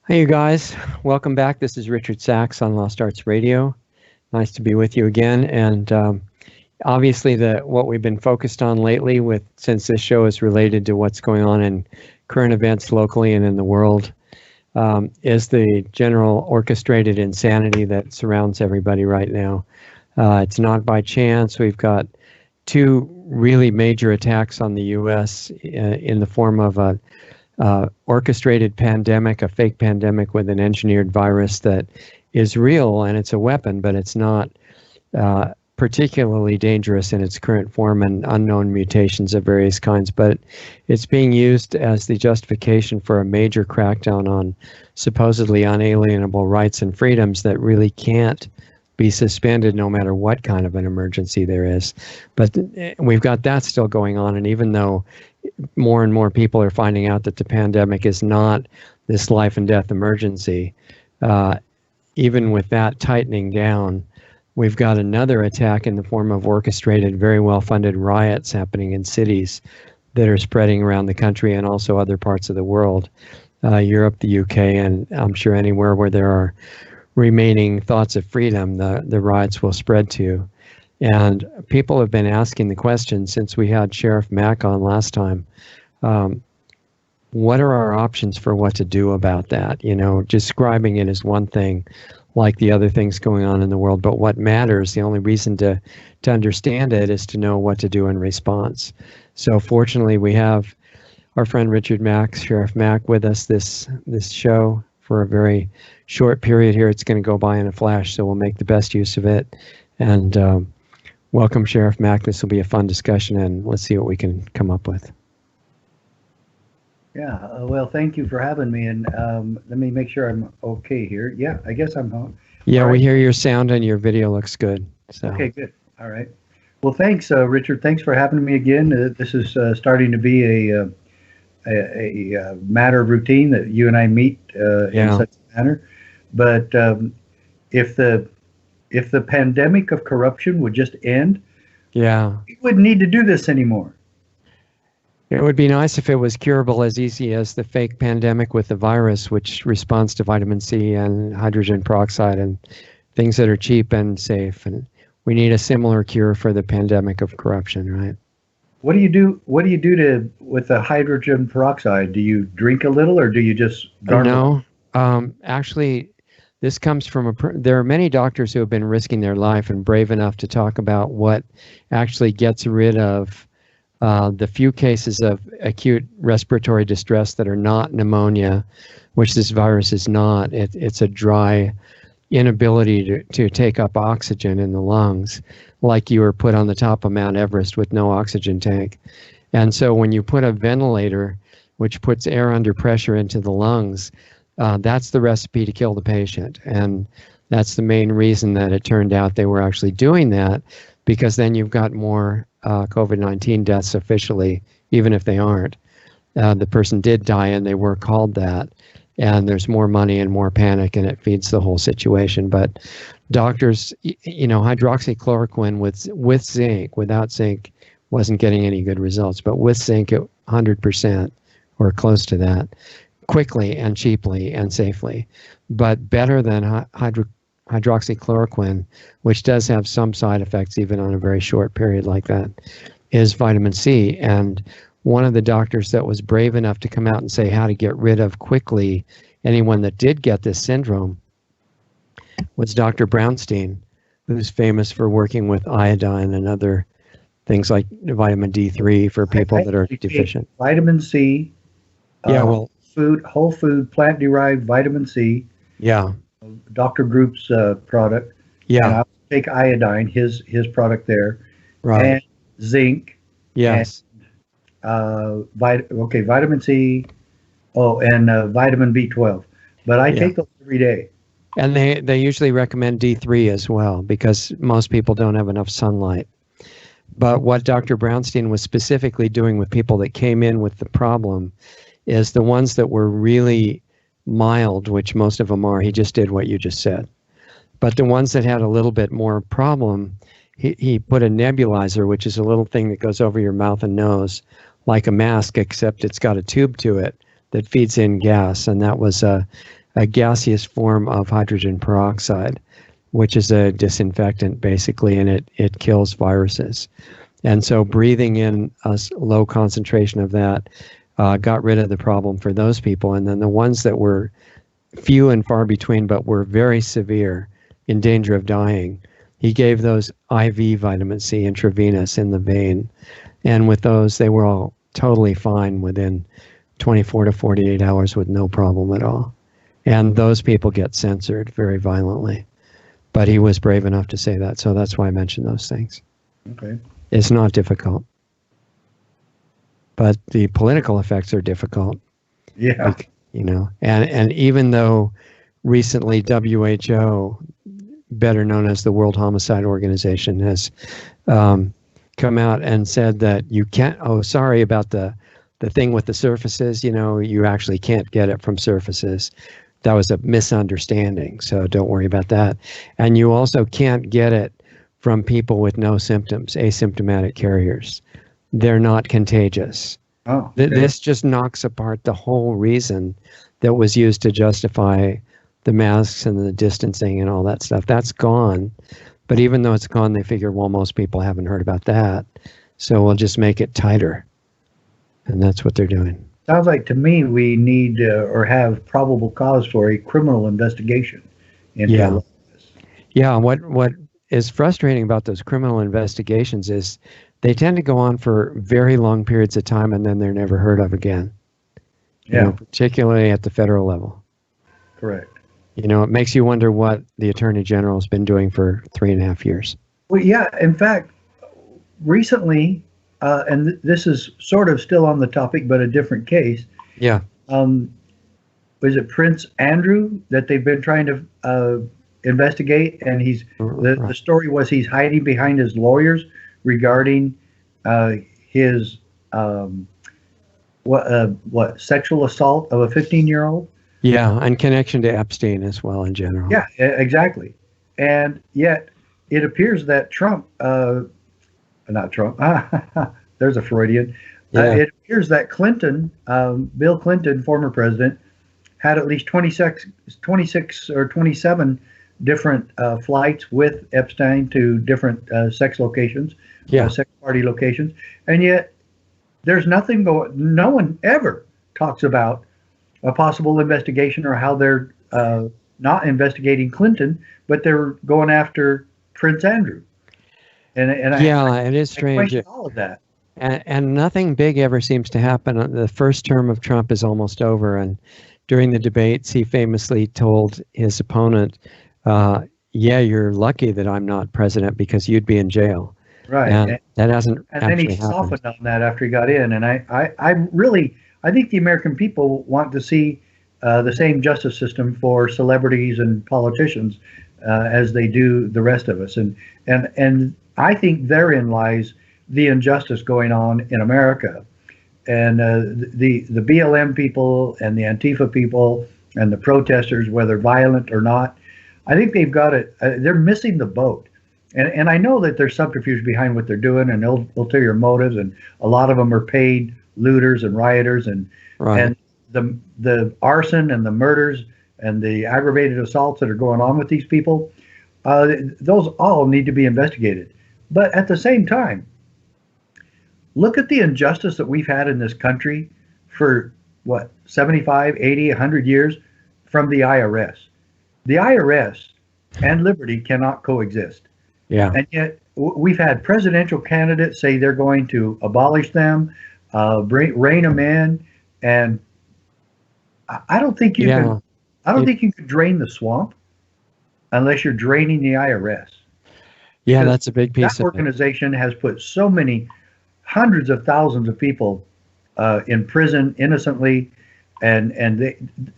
Hey, you guys. Welcome back. This is Richard Sachs on Lost Arts Radio. Nice to be with you again. And obviously, what we've been focused on lately, since this show is related to what's going on in current events locally and in the world, is the general orchestrated insanity that surrounds everybody right now. It's not by chance. We've got two really major attacks on the U.S. In the form of a orchestrated pandemic, a fake pandemic with an engineered virus that is real and it's a weapon, but it's not particularly dangerous in its current form, and unknown mutations of various kinds. But it's being used as the justification for a major crackdown on supposedly unalienable rights and freedoms that really can't be suspended no matter what kind of an emergency there is. But we've got that still going on, and even though more and more people are finding out that the pandemic is not this life and death emergency, even with that tightening down, we've got another attack in the form of orchestrated, very well-funded riots happening in cities that are spreading around the country and also other parts of the world, Europe, the UK, and I'm sure anywhere where there are remaining thoughts of freedom, the riots will spread to. And people have been asking the question since we had Sheriff Mack on last time, what are our options for what to do about that? You know, describing it is one thing, like the other things going on in the world, but what matters, the only reason to understand it is to know what to do in response. So fortunately, we have our friend Richard Mack, Sheriff Mack, with us this show for a very short period here. It's going to go by in a flash, so we'll make the best use of it. And welcome, Sheriff Mack. This will be a fun discussion, and let's see what we can come up with. Yeah, well, thank you for having me, and let me make sure I'm okay here. Yeah, I guess I'm home. Yeah, right. We hear your sound and your video looks good. So. Okay, good. All right. Well, thanks, Richard. Thanks for having me again. This is starting to be a matter of routine that you and I meet in such a manner. But if the pandemic of corruption would just end, we wouldn't need to do this anymore. It would be nice if it was curable as easy as the fake pandemic with the virus, which responds to vitamin C and hydrogen peroxide and things that are cheap and safe. And we need a similar cure for the pandemic of corruption, right? What do you do? What do you do with the hydrogen peroxide? Do you drink a little, or do you just gargle? No, actually, this comes from there are many doctors who have been risking their life and brave enough to talk about what actually gets rid of the few cases of acute respiratory distress that are not pneumonia, which this virus is not. It's a dry inability to take up oxygen in the lungs, like you were put on the top of Mount Everest with no oxygen tank. And so when you put a ventilator, which puts air under pressure into the lungs, that's the recipe to kill the patient. And that's the main reason that it turned out they were actually doing that, because then you've got more COVID-19 deaths officially, even if they aren't. The person did die and they were called that. And there's more money and more panic, and it feeds the whole situation. But doctors, hydroxychloroquine with zinc, without zinc, wasn't getting any good results. But with zinc, 100% or close to that, quickly and cheaply and safely. But better than hydroxychloroquine, which does have some side effects even on a very short period like that, is vitamin C. And one of the doctors that was brave enough to come out and say how to get rid of quickly anyone that did get this syndrome was Dr. Brownstein, who's famous for working with iodine and other things like vitamin D3 for people that are deficient. Vitamin C, whole food, plant-derived vitamin C. Yeah. Dr. Group's product. Yeah. And I'll take iodine, his product there. Right. And zinc. Yes. And, vitamin C. And vitamin B12. But I take those every day. And they usually recommend D3 as well, because most people don't have enough sunlight. But what Dr. Brownstein was specifically doing with people that came in with the problem is the ones that were really mild, which most of them are, he just did what you just said. But the ones that had a little bit more problem, he put a nebulizer, which is a little thing that goes over your mouth and nose, like a mask, except it's got a tube to it that feeds in gas. And that was a gaseous form of hydrogen peroxide, which is a disinfectant basically, and it kills viruses. And so breathing in a low concentration of that got rid of the problem for those people. And then the ones that were few and far between, but were very severe, in danger of dying, he gave those IV vitamin C intravenous in the vein. And with those, they were all totally fine within 24 to 48 hours with no problem at all. And those people get censored very violently. But he was brave enough to say that, so that's why I mentioned those things. Okay. It's not difficult. But the political effects are difficult. Yeah. Like, and even though recently WHO, better known as the World Homicide Organization, has come out and said that you can't, sorry about the thing with the surfaces, you actually can't get it from surfaces. That was a misunderstanding, so don't worry about that. And you also can't get it from people with no symptoms, asymptomatic carriers. They're not contagious. Oh, okay. This just knocks apart the whole reason that was used to justify the masks and the distancing and all that stuff. That's gone. But even though it's gone, they figure, well, most people haven't heard about that, so we'll just make it tighter. And that's what they're doing. Sounds like to me we need or have probable cause for a criminal investigation into all this. Yeah, what is frustrating about those criminal investigations is they tend to go on for very long periods of time and then they're never heard of again. Yeah. Particularly at the federal level. Correct. It makes you wonder what the Attorney General has been doing for 3.5 years. Well, yeah, in fact, recently, and this is sort of still on the topic, but a different case. Yeah. Was it Prince Andrew that they've been trying to investigate? And the story was he's hiding behind his lawyers regarding his sexual assault of a 15-year-old. Yeah, and connection to Epstein as well in general. Yeah, exactly. And yet it appears that not Trump, there's a Freudian. Yeah. It appears that Clinton, Bill Clinton, former president, had at least 26 or 27 different flights with Epstein to different sex locations, sex party locations. And yet there's nothing no one ever talks about a possible investigation or how they're not investigating Clinton, but they're going after Prince Andrew. And it is strange. I question all of that. And nothing big ever seems to happen. The first term of Trump is almost over, and during the debates, he famously told his opponent, "Yeah, you're lucky that I'm not president because you'd be in jail." Right. And that hasn't. And then he softened on that after he got in, and I think the American people want to see the same justice system for celebrities and politicians as they do the rest of us, and I think therein lies the injustice going on in America, and the BLM people and the Antifa people and the protesters, whether violent or not, I think they've got it. They're missing the boat, and I know that there's subterfuge behind what they're doing and ulterior motives, and a lot of them are paid looters and rioters, and the arson and the murders and the aggravated assaults that are going on with these people, those all need to be investigated. But at the same time, look at the injustice that we've had in this country for, 75, 80, 100 years from the IRS. The IRS and liberty cannot coexist. Yeah. And yet we've had presidential candidates say they're going to abolish them, rein them in, and I don't think you can. I don't think you can drain the swamp unless you're draining the IRS. Yeah, that's a big piece. That organization has put so many hundreds of thousands of people in prison innocently, and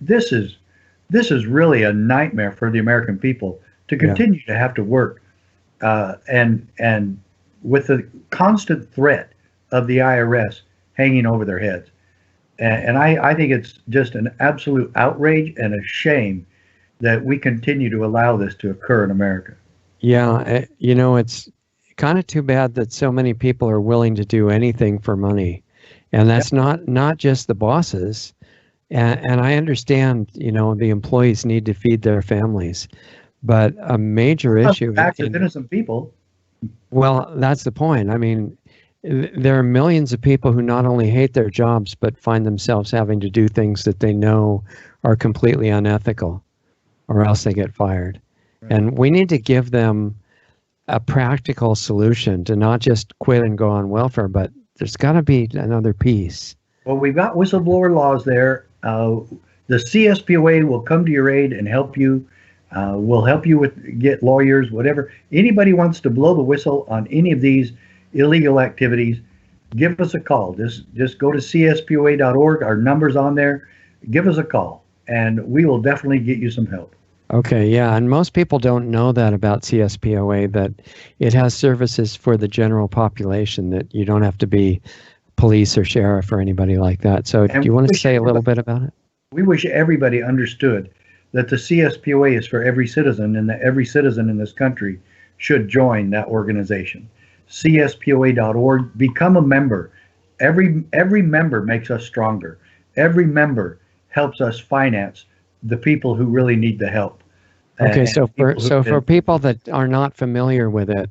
this is really a nightmare for the American people to continue to have to work, and with the constant threat of the IRS hanging over their heads. And I think it's just an absolute outrage and a shame that we continue to allow this to occur in America. Yeah, it's kind of too bad that so many people are willing to do anything for money. And that's not just the bosses. And I understand, the employees need to feed their families, but a major issue. Acts of innocent people. Well, that's the point. I mean, there are millions of people who not only hate their jobs, but find themselves having to do things that they know are completely unethical, or else they get fired. Right. And we need to give them a practical solution to not just quit and go on welfare, but there's got to be another piece. Well, we've got whistleblower laws there. The CSPOA will come to your aid and help you. We'll help you get lawyers, whatever. Anybody wants to blow the whistle on any of these illegal activities, give us a call. Just go to cspoa.org. Our number's on there. Give us a call, and we will definitely get you some help. Okay, yeah, and most people don't know that about CSPOA, that it has services for the general population, that you don't have to be police or sheriff or anybody like that. So do you want to say a little bit about it? We wish everybody understood that the CSPOA is for every citizen, and that every citizen in this country should join that organization. CSPOA.org. Become a member. Every member makes us stronger. Every member helps us finance the people who really need the help. Okay, so for people that are not familiar with it,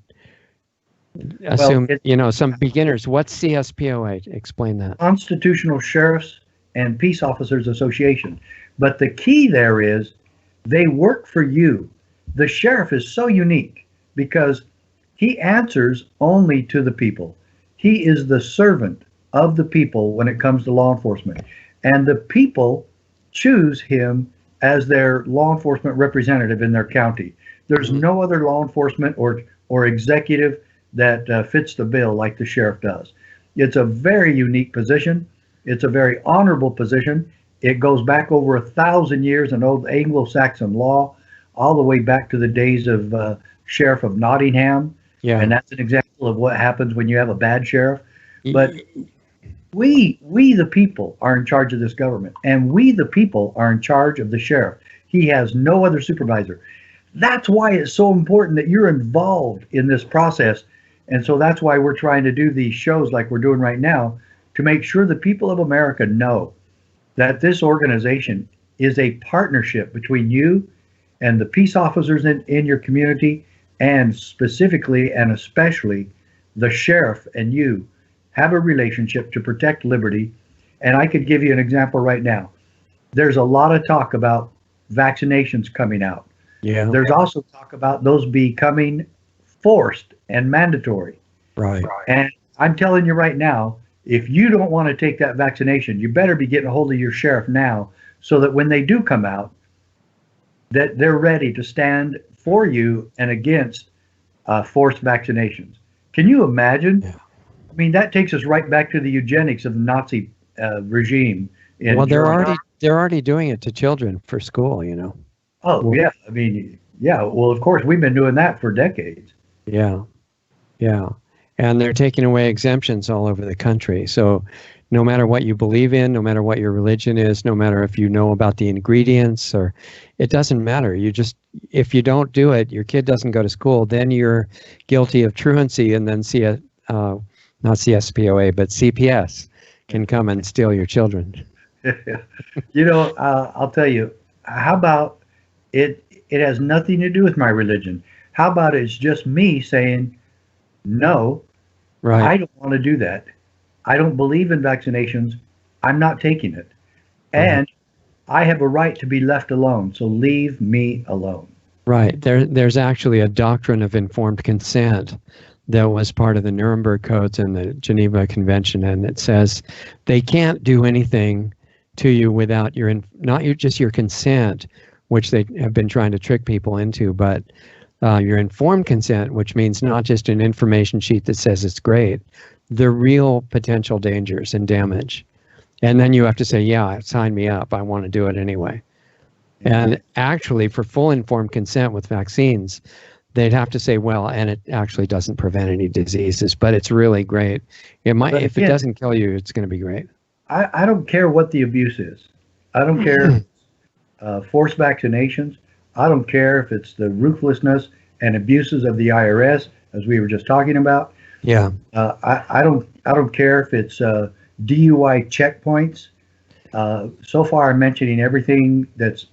assume, some beginners, what's CSPOA? Explain that. Constitutional Sheriffs and Peace Officers Association. But the key there is they work for you. The sheriff is so unique because he answers only to the people. He is the servant of the people when it comes to law enforcement. And the people choose him as their law enforcement representative in their county. There's no other law enforcement or executive that fits the bill like the sheriff does. It's a very unique position. It's a very honorable position. It goes back over 1,000 years in old Anglo-Saxon law, all the way back to the days of Sheriff of Nottingham. Yeah. And that's an example of what happens when you have a bad sheriff. But we the people are in charge of this government, and we the people are in charge of the sheriff. He has no other supervisor. That's why it's so important that you're involved in this process. And so that's why we're trying to do these shows like we're doing right now, to make sure the people of America know that this organization is a partnership between you and the peace officers in your community, and specifically and especially the sheriff and you have a relationship to protect liberty. And I could give you an example right now. There's a lot of talk about vaccinations coming out. Yeah. There's also talk about those becoming forced and mandatory. Right. And I'm telling you right now, if you don't want to take that vaccination, you better be getting a hold of your sheriff now, so that when they do come out, that they're ready to stand for you and against forced vaccinations. Can you imagine? Yeah. I mean, that takes us right back to the eugenics of the Nazi regime. Well, they're already doing it to children for school, Oh, well, yeah. I mean, yeah. Well, of course, we've been doing that for decades. Yeah. Yeah. And they're taking away exemptions all over the country. So no matter what you believe in, no matter what your religion is, no matter if you know about the ingredients, or it doesn't matter. If you don't do it, your kid doesn't go to school, then you're guilty of truancy, and then not CSPOA, but CPS can come and steal your children. I'll tell you, how about it has nothing to do with my religion. How about it's just me saying, no, right. I don't want to do that. I don't believe in vaccinations. I'm not taking it. And I have a right to be left alone. So leave me alone. Right. There's actually a doctrine of informed consent that was part of the Nuremberg Codes and the Geneva Convention, and it says they can't do anything to you without not just your consent, which they have been trying to trick people into, but your informed consent, which means not just an information sheet that says it's great, the real potential dangers and damage. And then you have to say, yeah, sign me up. I want to do it anyway. And actually, for full informed consent with vaccines, they'd have to say, well, and it actually doesn't prevent any diseases, but it's really great. It might, if it doesn't kill you, it's going to be great. I don't care what the abuse is. I don't care forced vaccinations. I don't care if it's the ruthlessness and abuses of the IRS, as we were just talking about. Yeah. I don't care if it's DUI checkpoints. So far, I'm mentioning everything that's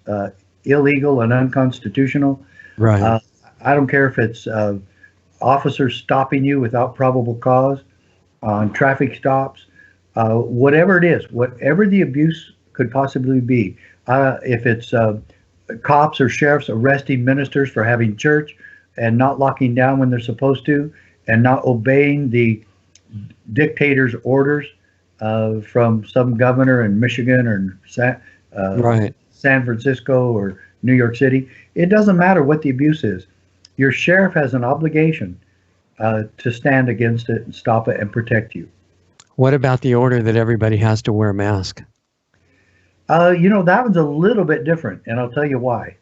illegal and unconstitutional. Right. I don't care if it's officers stopping you without probable cause on traffic stops, whatever it is, whatever the abuse could possibly be. If it's cops or sheriffs arresting ministers for having church and not locking down when they're supposed to, and not obeying the dictator's orders from some governor in Michigan or Right. San Francisco or New York City. It doesn't matter what the abuse is. Your sheriff has an obligation to stand against it and stop it and protect you. What about the order that everybody has to wear a mask? That one's a little bit different, and I'll tell you why.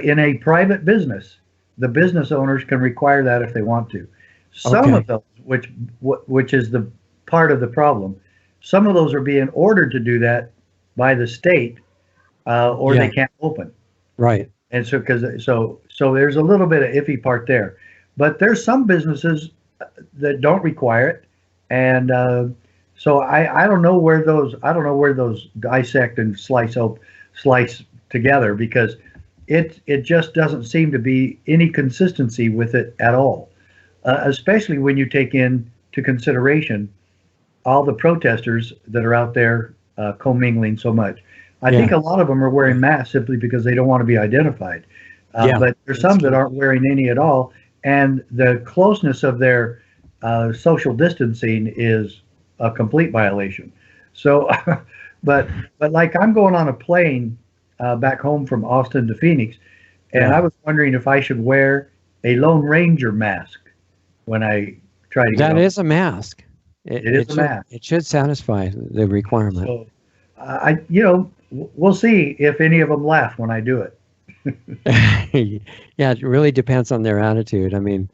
In a private business, the business owners can require that if they want to. Some of those, which is the part of the problem, some of those are being ordered to do that by the state, or they can't open. Right. And so so there's a little bit of iffy part there, but there's some businesses that don't require it, and so I don't know where those dissect and slice together, because it just doesn't seem to be any consistency with it at all, especially when you take into consideration all the protesters that are out there commingling so much. I think a lot of them are wearing masks simply because they don't want to be identified. But there's some that aren't wearing any at all, and the closeness of their social distancing is a complete violation. So, but like, I'm going on a plane back home from Austin to Phoenix, and I was wondering if I should wear a Lone Ranger mask when I try to get That is a mask. It is a mask. It should satisfy the requirement. So, we'll see if any of them laugh when I do it. Yeah, it really depends on their attitude. I mean,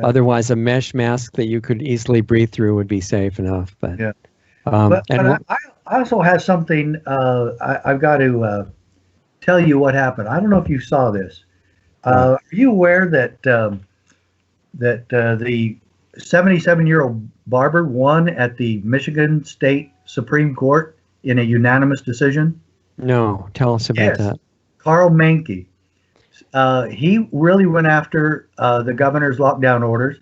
otherwise a mesh mask that you could easily breathe through would be safe enough. But I also have something. I've got to tell you what happened. I don't know if you saw this. Are you aware that the 77-year-old barber won at the Michigan State Supreme Court in a unanimous decision? No, tell us about that. Carl Mankey. He really went after the governor's lockdown orders.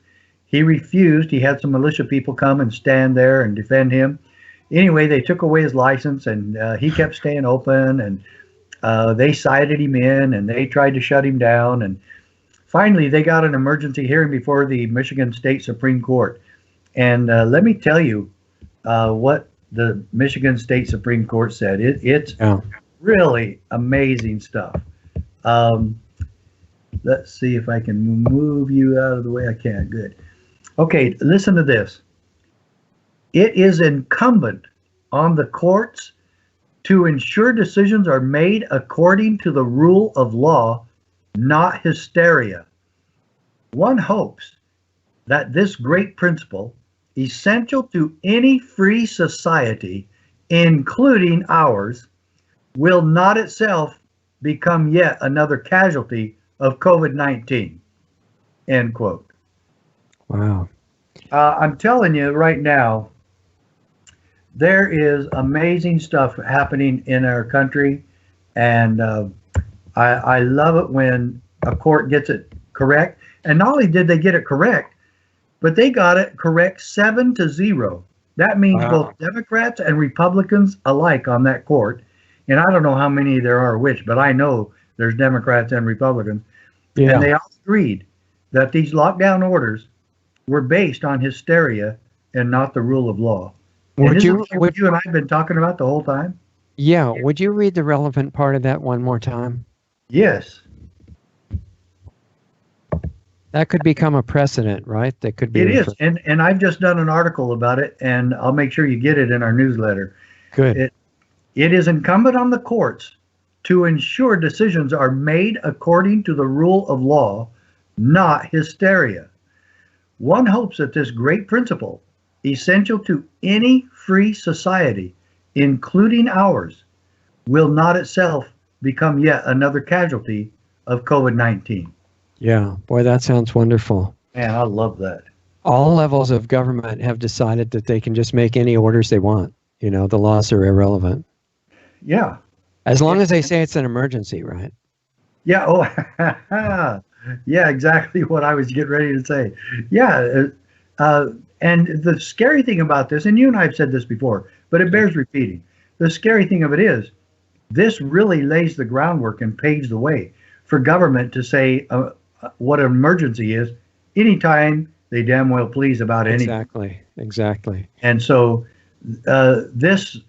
He refused. He had some militia people come and stand there and defend him. Anyway, they took away his license, and he kept staying open, and they cited him in, and they tried to shut him down. And finally, they got an emergency hearing before the Michigan State Supreme Court. And let me tell you what the Michigan State Supreme Court said. It's really amazing stuff. Let's see if I can move you out of the way. I can. Good. Okay, listen to this. It is incumbent on the courts to ensure decisions are made according to the rule of law, not hysteria. One hopes that this great principle, essential to any free society, including ours, will not itself become yet another casualty of COVID-19, end quote. Wow. I'm telling you right now, there is amazing stuff happening in our country, and I love it when a court gets it correct. And not only did they get it correct, but they got it correct 7-0. That means both Democrats and Republicans alike on that court. And I don't know how many there are which, but I know there's Democrats and Republicans. Yeah. And they all agreed that these lockdown orders were based on hysteria and not the rule of law. Would you and I have been talking about the whole time? Yeah. Would you read the relevant part of that one more time? Yes. That could become a precedent, right? That could be. It is. And I've just done an article about it, and I'll make sure you get it in our newsletter. Good. It is incumbent on the courts to ensure decisions are made according to the rule of law, not hysteria. One hopes that this great principle, essential to any free society, including ours, will not itself become yet another casualty of COVID-19. Yeah, boy, that sounds wonderful. Man, I love that. All levels of government have decided that they can just make any orders they want. You know, the laws are irrelevant. Yeah. As long as they say it's an emergency, right? Yeah. Oh, yeah, exactly what I was getting ready to say. Yeah. And the scary thing about this, and you and I have said this before, but it bears repeating. The scary thing of it is, this really lays the groundwork and paves the way for government to say what an emergency is anytime they damn well please about anything. Exactly. Exactly. And so this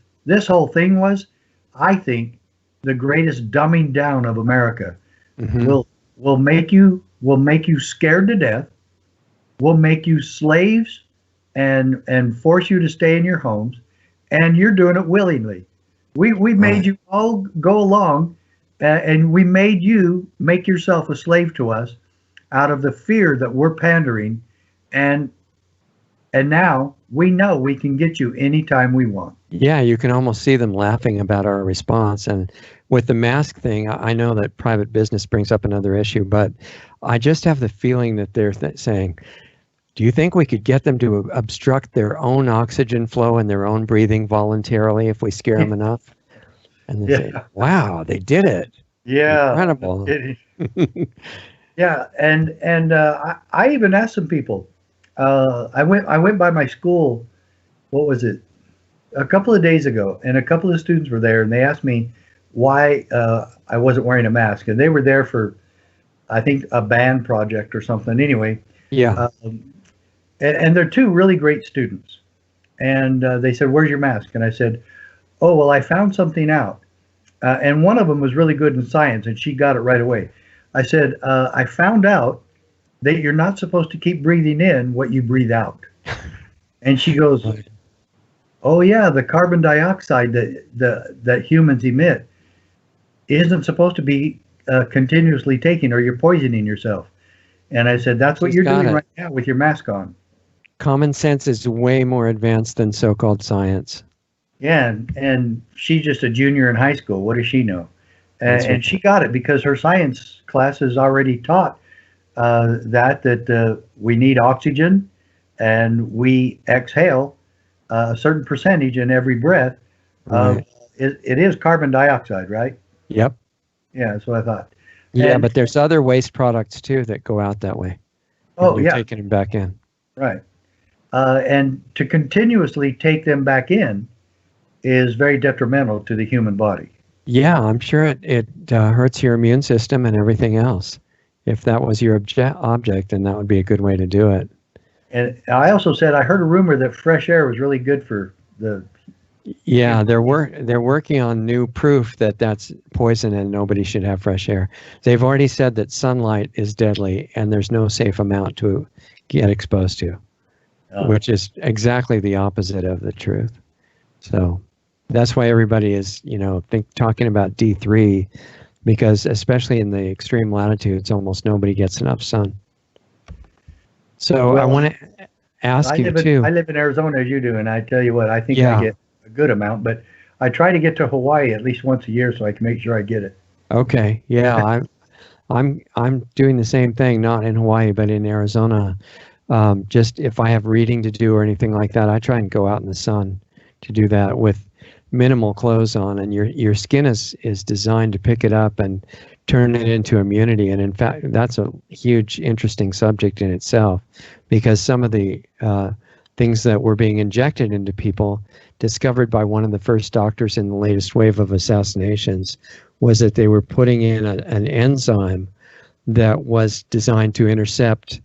whole thing was, I think, the greatest dumbing down of America. Mm-hmm. Will make you scared to death. Will make you slaves and force you to stay in your homes, and you're doing it willingly. We made you all go along, and we made you make yourself a slave to us out of the fear that we're pandering, and now we know we can get you anytime we want. Yeah, you can almost see them laughing about our response. And with the mask thing, I know that private business brings up another issue, but I just have the feeling that they're saying, do you think we could get them to obstruct their own oxygen flow and their own breathing voluntarily if we scare them enough? And they say, wow, they did it. Yeah. Incredible. Yeah. And I even asked some people. I went by my school, what was it, a couple of days ago, and a couple of students were there, and they asked me why I wasn't wearing a mask, and they were there for, I think, a band project or something. Anyway, yeah, and they're two really great students, and they said, "Where's your mask?" And I said, "Oh, well, I found something out," and one of them was really good in science, and she got it right away. I said, "I found out that you're not supposed to keep breathing in what you breathe out," and she goes, "Oh yeah, the carbon dioxide that humans emit isn't supposed to be continuously taken, or you're poisoning yourself." And I said, "That's what you're doing right now with your mask on." Common sense is way more advanced than so-called science. Yeah, and she's just a junior in high school. What does she know? And she got it because her science class has already taught that we need oxygen, and we exhale a certain percentage in every breath. Right. It is carbon dioxide, right? Yep. Yeah, that's what I thought. Yeah, but there's other waste products too that go out that way. Oh, yeah. Taking them back in. Right. And to continuously take them back in is very detrimental to the human body. Yeah, I'm sure it hurts your immune system and everything else. If that was your object, then that would be a good way to do it. And I also said I heard a rumor that fresh air was really good for the. Yeah, they're working on new proof that that's poison and nobody should have fresh air. They've already said that sunlight is deadly and there's no safe amount to get exposed to, which is exactly the opposite of the truth. So that's why everybody is, talking about D3, because especially in the extreme latitudes, almost nobody gets enough sun. So I want to ask you too. I live in Arizona as you do, and I tell you what, I think I get a good amount, but I try to get to Hawaii at least once a year so I can make sure I get it. Okay, yeah, I'm doing the same thing, not in Hawaii, but in Arizona. Just if I have reading to do or anything like that, I try and go out in the sun to do that with minimal clothes on, and your skin is designed to pick it up and turn it into immunity. And in fact, that's a huge, interesting subject in itself, because some of the things that were being injected into people, discovered by one of the first doctors in the latest wave of assassinations, was that they were putting in an enzyme that was designed to intercept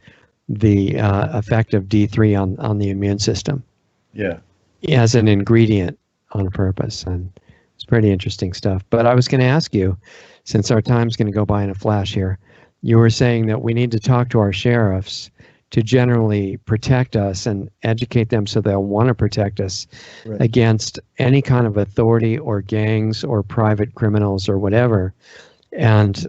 the effect of D3 on the immune system. Yeah. As an ingredient on purpose. And it's pretty interesting stuff. But I was going to ask you, since our time's going to go by in a flash here, you were saying that we need to talk to our sheriffs to generally protect us and educate them so they'll want to protect us against any kind of authority or gangs or private criminals or whatever. And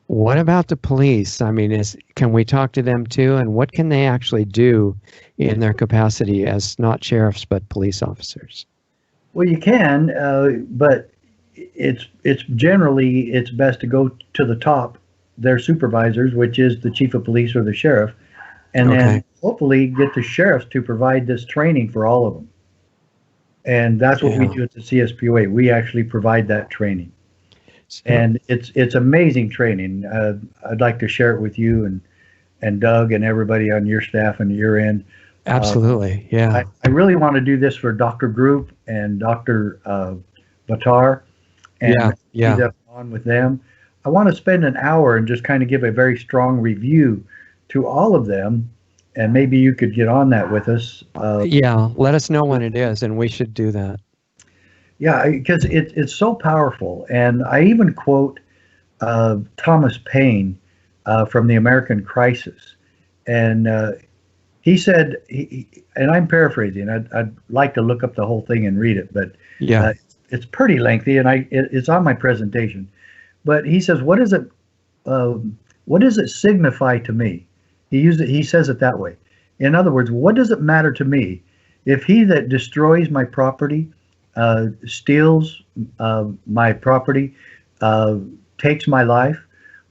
what about the police? I mean, can we talk to them too? And what can they actually do in their capacity as not sheriffs but police officers? Well, you can, but it's best to go to the top, their supervisors, which is the chief of police or the sheriff, and then hopefully get the sheriffs to provide this training for all of them. And that's what we do at the CSPOA. We actually provide that training. And it's amazing training. I'd like to share it with you and Doug and everybody on your staff and your end. Absolutely, yeah. I really want to do this for Dr. Group and Dr. Batar, and on with them. I want to spend an hour and just kind of give a very strong review to all of them, and maybe you could get on that with us. Let us know when it is, and we should do that. Yeah, because it's so powerful. And I even quote Thomas Paine from The American Crisis. And he said, and I'm paraphrasing, I'd like to look up the whole thing and read it, but it's pretty lengthy, and it's on my presentation. But he says, what does it signify to me? He says it that way. In other words, what does it matter to me if he that destroys my property, steals my property, takes my life?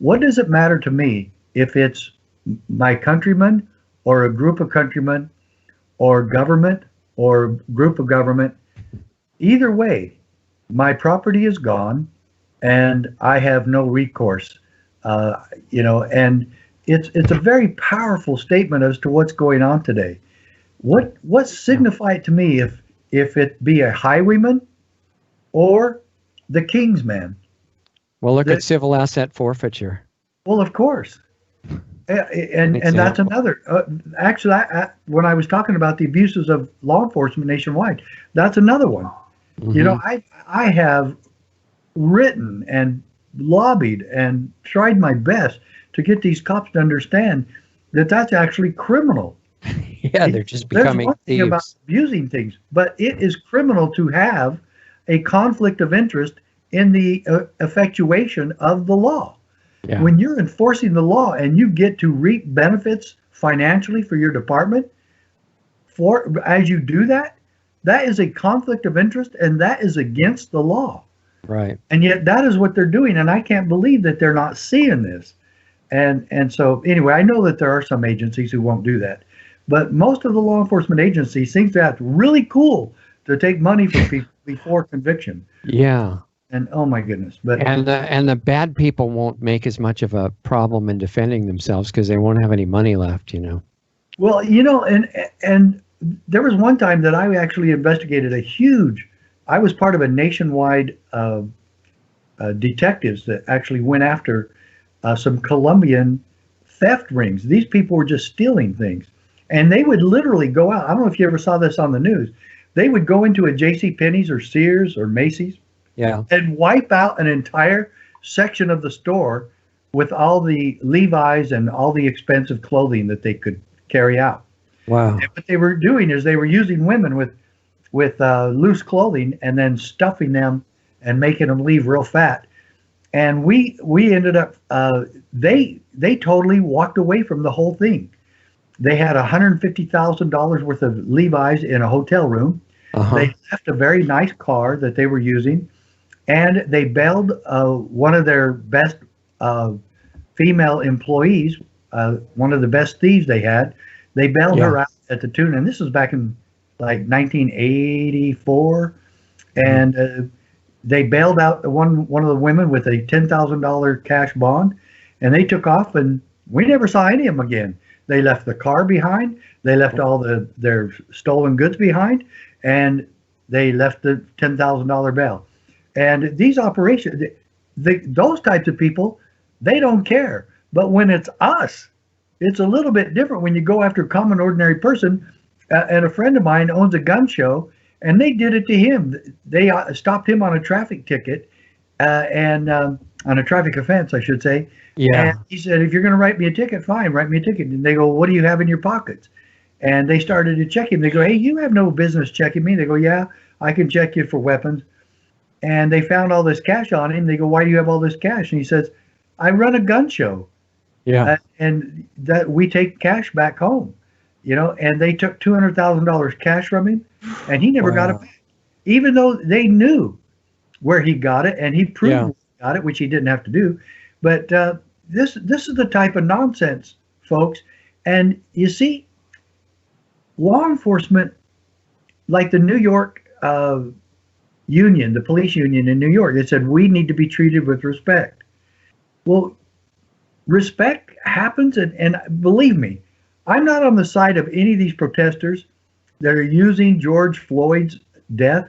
What does it matter to me if it's my countrymen or a group of countrymen or government or group of government? Either way, my property is gone and I have no recourse. And it's a very powerful statement as to what's going on today. What signified to me if it be a highwayman or the king's man? Well, look at civil asset forfeiture. Well, of course. And that's another. Actually, when I was talking about the abuses of law enforcement nationwide, that's another one. Mm-hmm. I have written and lobbied and tried my best to get these cops to understand that that's actually criminal. Yeah, they're just becoming There's one thieves. thing about abusing things, but it is criminal to have a conflict of interest in the effectuation of the law. Yeah. When you're enforcing the law and you get to reap benefits financially for your department, as you do that, that is a conflict of interest, and that is against the law. Right. And yet that is what they're doing, and I can't believe that they're not seeing this. And so anyway, I know that there are some agencies who won't do that, but most of the law enforcement agencies think that's really cool to take money from people before conviction. Yeah. And oh my goodness! But and the bad people won't make as much of a problem in defending themselves because they won't have any money left. Well, and there was one time that I actually investigated I was part of a nationwide detectives that actually went after some Colombian theft rings. These people were just stealing things, and they would literally go out. I don't know if you ever saw this on the news. They would go into a JCPenney's or Sears or Macy's. Yeah. And wipe out an entire section of the store with all the Levi's and all the expensive clothing that they could carry out. Wow. And what they were doing is they were using women with loose clothing and then stuffing them and making them leave real fat. And we ended up they totally walked away from the whole thing. They had $150,000 worth of Levi's in a hotel room. Uh-huh. They left a very nice car that they were using. And they bailed one of their best female employees, one of the best thieves they had. They bailed her out at the tune, and this was back in like 1984. And they bailed out one of the women with a $10,000 cash bond, and they took off, and we never saw any of them again. They left the car behind. They left all their stolen goods behind, and they left the $10,000 bail. And these operations, those types of people, they don't care. But when it's us, it's a little bit different when you go after a common, ordinary person. And a friend of mine owns a gun show, and they did it to him. They stopped him on a traffic ticket, and on a traffic offense, I should say. Yeah. And he said, if you're going to write me a ticket, fine, write me a ticket. And they go, what do you have in your pockets? And they started to check him. They go, hey, you have no business checking me. They go, yeah, I can check you for weapons. And they found all this cash on him. They go, why do you have all this cash? And he says, I run a gun show. Yeah. And that we take cash back home, and they took $200,000 cash from him, and he never got it back, even though they knew where he got it and he proved he got it, which he didn't have to do. But this is the type of nonsense, folks. And you see, law enforcement, like the New York union, the police union in New York. They said we need to be treated with respect. Well, respect happens, and believe me, I'm not on the side of any of these protesters that are using George Floyd's death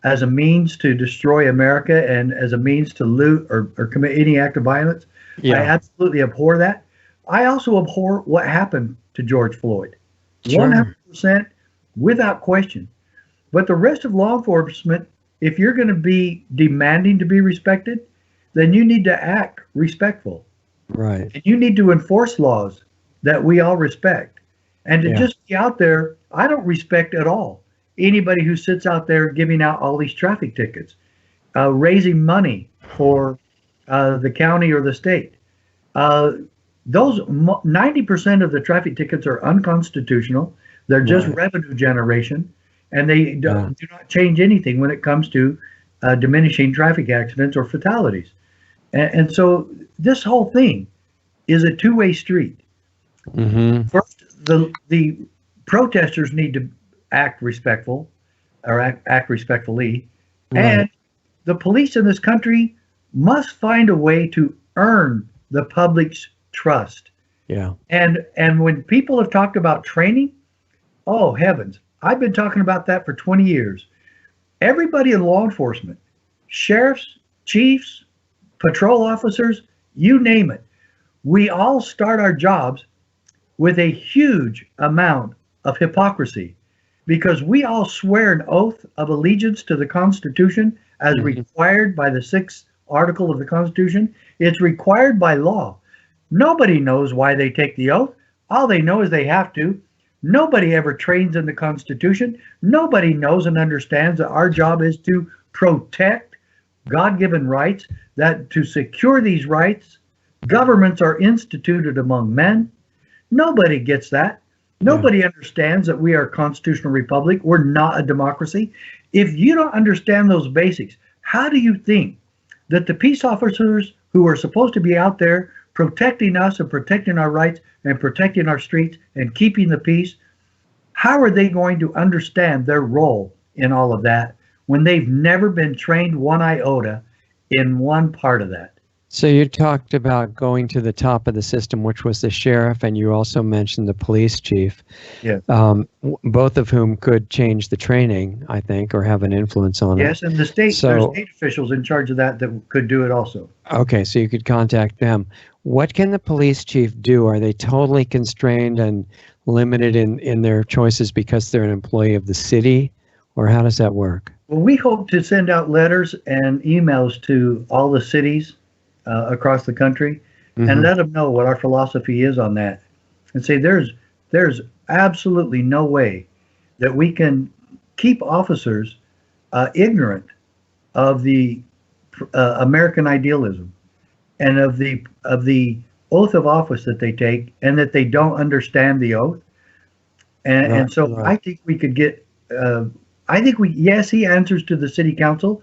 as a means to destroy America and as a means to loot or commit any act of violence. Yeah. I absolutely abhor that. I also abhor what happened to George Floyd. Sure. 100% without question. But the rest of law enforcement, if you're going to be demanding to be respected, then you need to act respectful. Right. And you need to enforce laws that we all respect. And to just be out there, I don't respect at all anybody who sits out there giving out all these traffic tickets, raising money for the county or the state. Those 90% of the traffic tickets are unconstitutional. They're just revenue generation, and they do not change anything when it comes to diminishing traffic accidents or fatalities. And so this whole thing is a two-way street. Mm-hmm. First, the protesters need to act respectful or act respectfully, and the police in this country must find a way to earn the public's trust. Yeah. And when people have talked about training, oh heavens, I've been talking about that for 20 years. Everybody in law enforcement, sheriffs, chiefs, patrol officers, you name it, we all start our jobs with a huge amount of hypocrisy, because we all swear an oath of allegiance to the Constitution as required by the 6th article of the Constitution. It's required by law. Nobody knows why they take the oath. All they know is they have to. Nobody ever trains in the Constitution. Nobody knows and understands that our job is to protect God-given rights, that to secure these rights, governments are instituted among men. Nobody gets that. Nobody understands that we are a constitutional republic. We're not a democracy. If you don't understand those basics, how do you think that the peace officers who are supposed to be out there protecting us and protecting our rights and protecting our streets and keeping the peace, how are they going to understand their role in all of that when they've never been trained one iota in one part of that? So you talked about going to the top of the system, which was the sheriff, and you also mentioned the police chief. Yes. Both of whom could change the training, I think, or have an influence on it. Yes, and there's state officials in charge of that could do it also. Okay, so you could contact them. What can the police chief do? Are they totally constrained and limited in their choices because they're an employee of the city, or how does that work? Well, we hope to send out letters and emails to all the cities across the country and let them know what our philosophy is on that, and say there's absolutely no way that we can keep officers ignorant of the American idealism and of the oath of office that they take, and that they don't understand the oath. And so I think we could get he answers to the city council.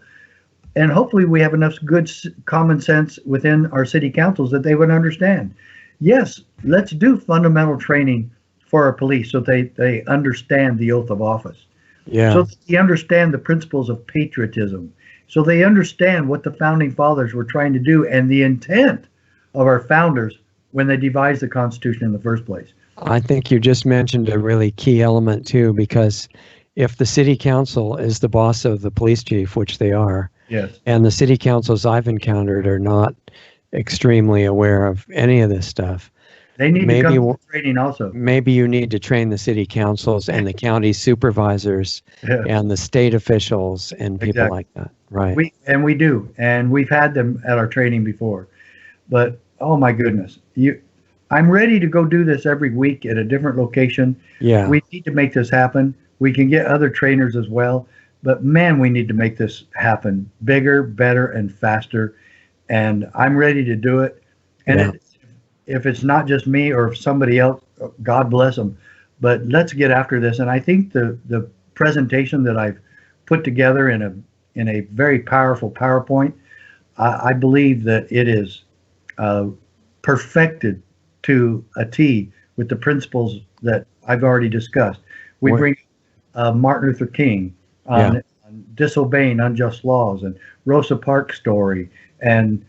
And hopefully we have enough good common sense within our city councils that they would understand. Yes, let's do fundamental training for our police so they understand the oath of office. Yeah. So that they understand the principles of patriotism. So they understand what the founding fathers were trying to do and the intent of our founders when they devised the Constitution in the first place. I think you just mentioned a really key element too, because if the city council is the boss of the police chief, which they are, yes, and the city councils I've encountered are not extremely aware of any of this stuff, they need to come to training also. Maybe you need to train the city councils and the county supervisors and the state officials and people like that. Right. We do, and we've had them at our training before. But oh my goodness, I'm ready to go do this every week at a different location. Yeah. We need to make this happen. We can get other trainers as well, but man, we need to make this happen bigger, better, and faster. And I'm ready to do it. And if it's not just me or somebody else, God bless them. But let's get after this. And I think the presentation that I've put together in a very powerful PowerPoint, I believe that it is perfected to a T with the principles that I've already discussed. We bring Martin Luther King on disobeying unjust laws, and Rosa Parks' story, and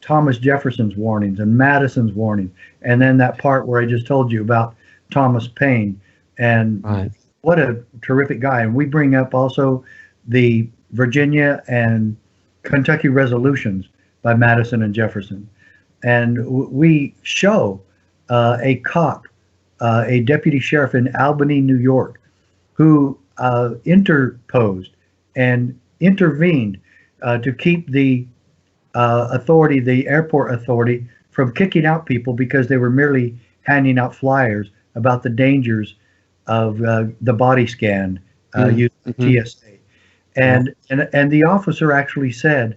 Thomas Jefferson's warnings, and Madison's warnings, and then that part where I just told you about Thomas Paine, and what a terrific guy. And we bring up also the Virginia and Kentucky resolutions by Madison and Jefferson. And we show a cop, a deputy sheriff in Albany, New York, who interposed and intervened to keep the authority, the airport authority, from kicking out people because they were merely handing out flyers about the dangers of the body scan using TSA. And the officer actually said,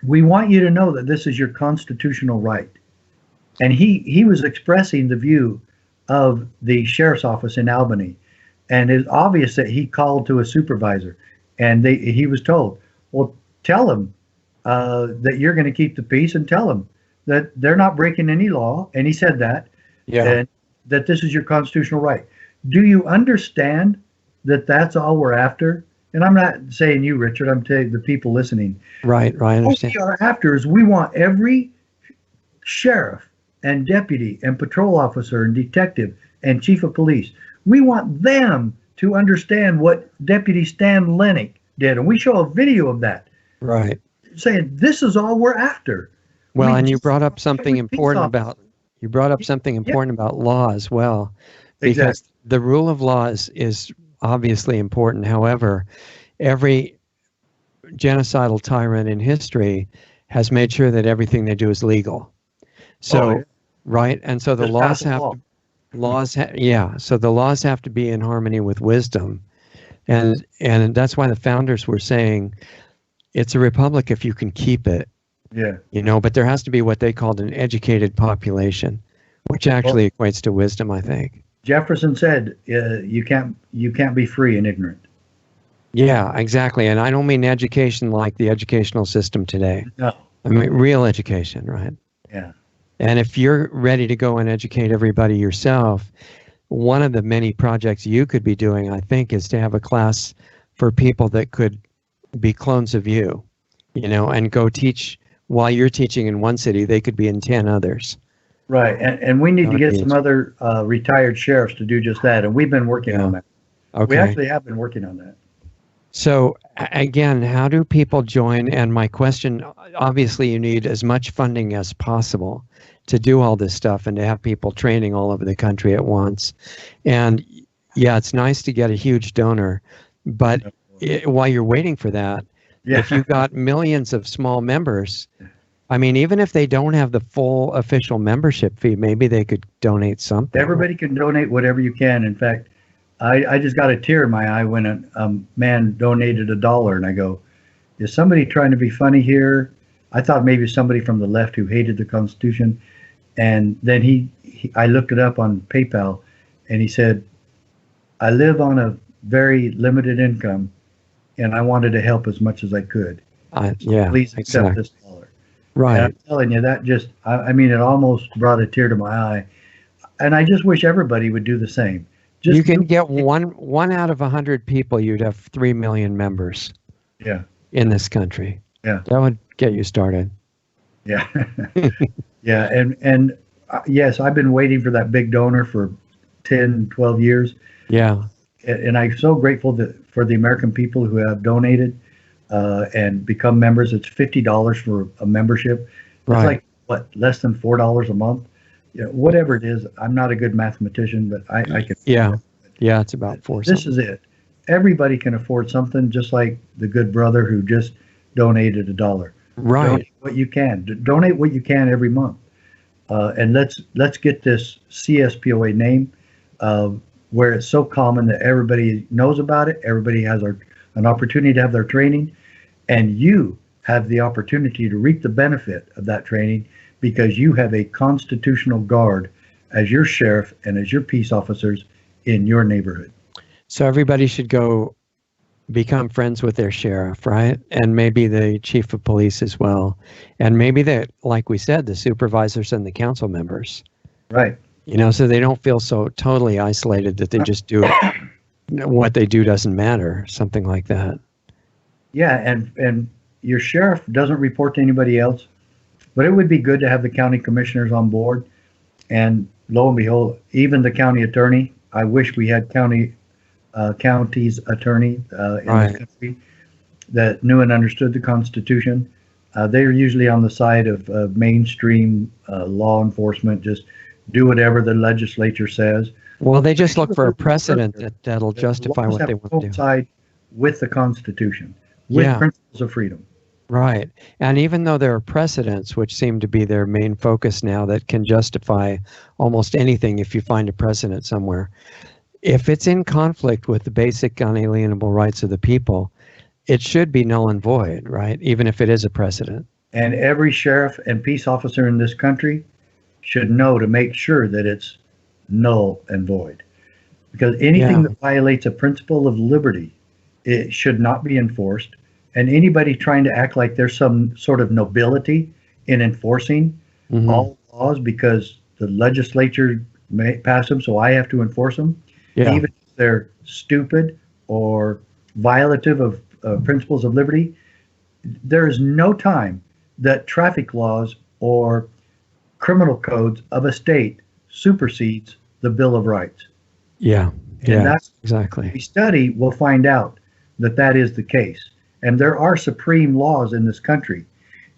we want you to know that this is your constitutional right. And he was expressing the view of the sheriff's office in Albany. And it's obvious that he called to a supervisor, and he was told, well, tell him that you're going to keep the peace, and tell him that they're not breaking any law. And he said that, and that this is your constitutional right. Do you understand that that's all we're after? And I'm not saying you, Richard, I'm telling the people listening. Right, I understand. What we are after is we want every sheriff and deputy and patrol officer and detective and chief of police, we want them to understand what Deputy Stan Lennick did. And we show a video of that. Right. Saying this is all we're after. Well, and you brought up something important about law as well. Because the rule of law is obviously important. However, every genocidal tyrant in history has made sure that everything they do is legal. So, right, and so the laws have so the laws have to be in harmony with wisdom, and that's why the founders were saying it's a republic if you can keep it. Yeah, you know, but there has to be what they called an educated population, which actually equates to wisdom, I think. Jefferson said, "You can't be free and ignorant." Yeah, exactly, and I don't mean education like the educational system today. No, I mean real education, right? Yeah. And if you're ready to go and educate everybody yourself, one of the many projects you could be doing, I think, is to have a class for people that could be clones of you, you know, and go teach while you're teaching in one city, they could be in 10 others. Right. And we need to get some other retired sheriffs to do just that. And we've been working on that. Okay. We actually have been working on that. So again, how do people join? And my question, obviously you need as much funding as possible to do all this stuff and to have people training all over the country at once. And yeah, it's nice to get a huge donor, but while you're waiting for that, if you've got millions of small members, I mean, even if they don't have the full official membership fee, maybe they could donate something. Everybody can donate whatever you can. In fact, I just got a tear in my eye when a man donated $1, and I go, is somebody trying to be funny here? I thought maybe somebody from the left who hated the Constitution. And then I looked it up on PayPal, and he said, I live on a very limited income, and I wanted to help as much as I could. Yeah, please accept this $1. Right. And I'm telling you, that just, I mean, it almost brought a tear to my eye. And I just wish everybody would do the same. You can get one out of 100 people, you'd have 3 million members. Yeah. In this country. Yeah. That would get you started. Yeah. Yeah. And yes, I've been waiting for that big donor for 10, 12 years. Yeah. And I'm so grateful for the American people who have donated and become members. It's $50 for a membership. It's like, what, less than $4 a month? You know, whatever it is. I'm not a good mathematician, but I can. Yeah. Yeah, it's about $4. This is it. Everybody can afford something, just like the good brother who just donated $1. Right. Donate what you can. Donate what you can every month. And let's get this CSPOA name where it's so common that everybody knows about it. Everybody has an opportunity to have their training, and you have the opportunity to reap the benefit of that training because you have a constitutional guard as your sheriff and as your peace officers in your neighborhood. So everybody should go become friends with their sheriff, right? And maybe the chief of police as well. And maybe like we said, the supervisors and the council members. Right. You know, so they don't feel so totally isolated that they just do it. what they do doesn't matter, something like that. Yeah, and your sheriff doesn't report to anybody else, but it would be good to have the county commissioners on board. And lo and behold, even the county attorney. I wish we had county's attorney in Right. this country that knew and understood the Constitution. They're usually on the side of mainstream law enforcement, just do whatever the legislature says. Well, they just look for a precedent that'll justify what they want to do. Coincide with the Constitution, with principles of freedom. Right. And even though there are precedents, which seem to be their main focus now, that can justify almost anything if you find a precedent somewhere, if it's in conflict with the basic unalienable rights of the people, it should be null and void, right? Even if it is a precedent. And every sheriff and peace officer in this country should know to make sure that it's null and void. Because anything that violates a principle of liberty, it should not be enforced. And anybody trying to act like there's some sort of nobility in enforcing all laws because the legislature may pass them, so I have to enforce them, even if they're stupid or violative of principles of liberty, there is no time that traffic laws or criminal codes of a state supersedes the Bill of Rights. Yeah, and that's exactly. If we study, we'll find out that that is the case. And there are supreme laws in this country,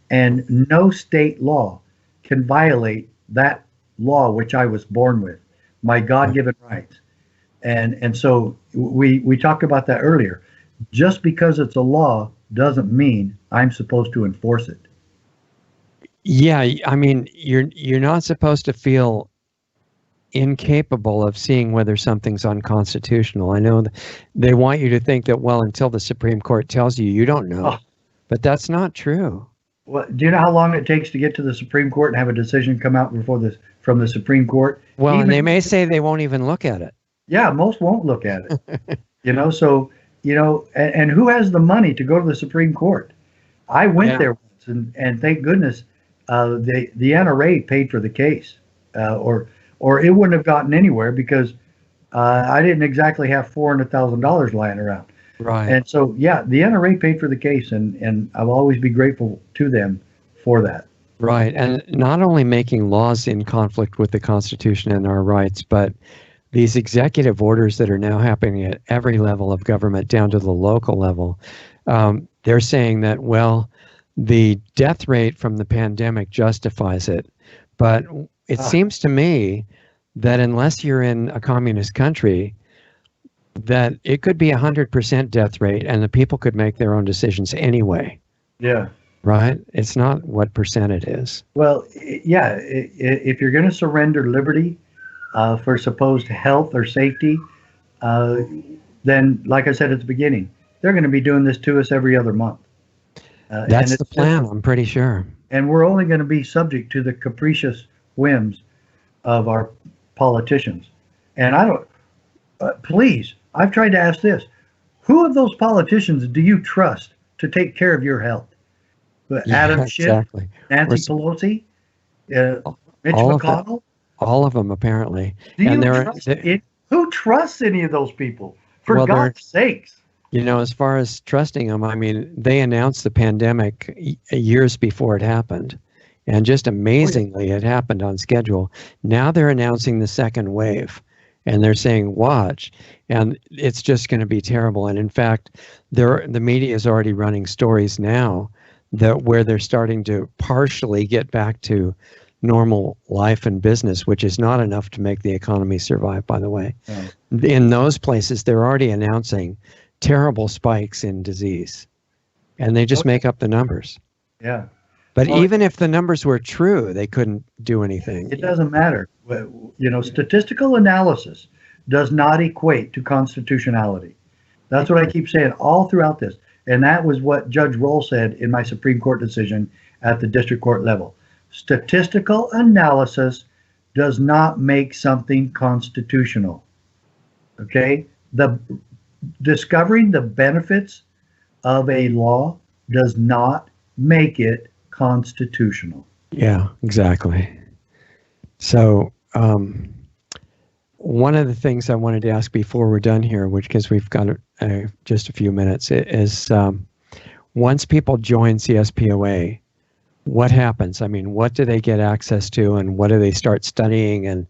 and no state law can violate that law which I was born with, my God-given rights. And so we talked about that earlier. Just because it's a law doesn't mean I'm supposed to enforce it. Yeah, I mean, you're not supposed to feel incapable of seeing whether something's unconstitutional. I know they want you to think that, well, until the Supreme Court tells you, you don't know. But that's not true. Well, do you know how long it takes to get to the Supreme Court and have a decision come out from the Supreme Court? Well, and they may say they won't even look at it. Yeah, most won't look at it. So, and who has the money to go to the Supreme Court? I went there once, and thank goodness the NRA paid for the case, or it wouldn't have gotten anywhere because I didn't exactly have $400,000 lying around. Right. And so, the NRA paid for the case, and I'll always be grateful to them for that. Right. And not only making laws in conflict with the Constitution and our rights, but these executive orders that are now happening at every level of government down to the local level, they're saying that, well, the death rate from the pandemic justifies it. But it seems to me that unless you're in a communist country, that it could be 100% death rate and the people could make their own decisions anyway. Yeah. Right? It's not what percent it is. Well, if you're going to surrender liberty for supposed health or safety, then, like I said at the beginning, they're going to be doing this to us every other month. That's the plan, I'm pretty sure. And we're only going to be subject to the capricious whims of our politicians. And I don't, please, I've tried to ask this. Who of those politicians do you trust to take care of your health? Adam Schiff, exactly. Nancy Pelosi, Mitch McConnell? All of them, apparently. Who trusts any of those people? For God's sakes. As far as trusting them, I mean, they announced the pandemic years before it happened. And just amazingly, it happened on schedule. Now they're announcing the second wave. And they're saying, watch. And it's just going to be terrible. And in fact, the media is already running stories now where they're starting to partially get back to normal life and business, which is not enough to make the economy survive, by the way. In those places, they're already announcing terrible spikes in disease. And they just make up the numbers. Yeah. But even if the numbers were true, they couldn't do anything. It doesn't matter. Statistical analysis does not equate to constitutionality. That's what I keep saying all throughout this. And that was what Judge Roll said in my Supreme Court decision at the district court level. Statistical analysis does not make something constitutional. Okay? Discovering the benefits of a law does not make it constitutional. Yeah, exactly. So one of the things I wanted to ask before we're done here, which because we've got just a few minutes, is once people join CSPOA, what happens? I mean, what do they get access to, and what do they start studying, and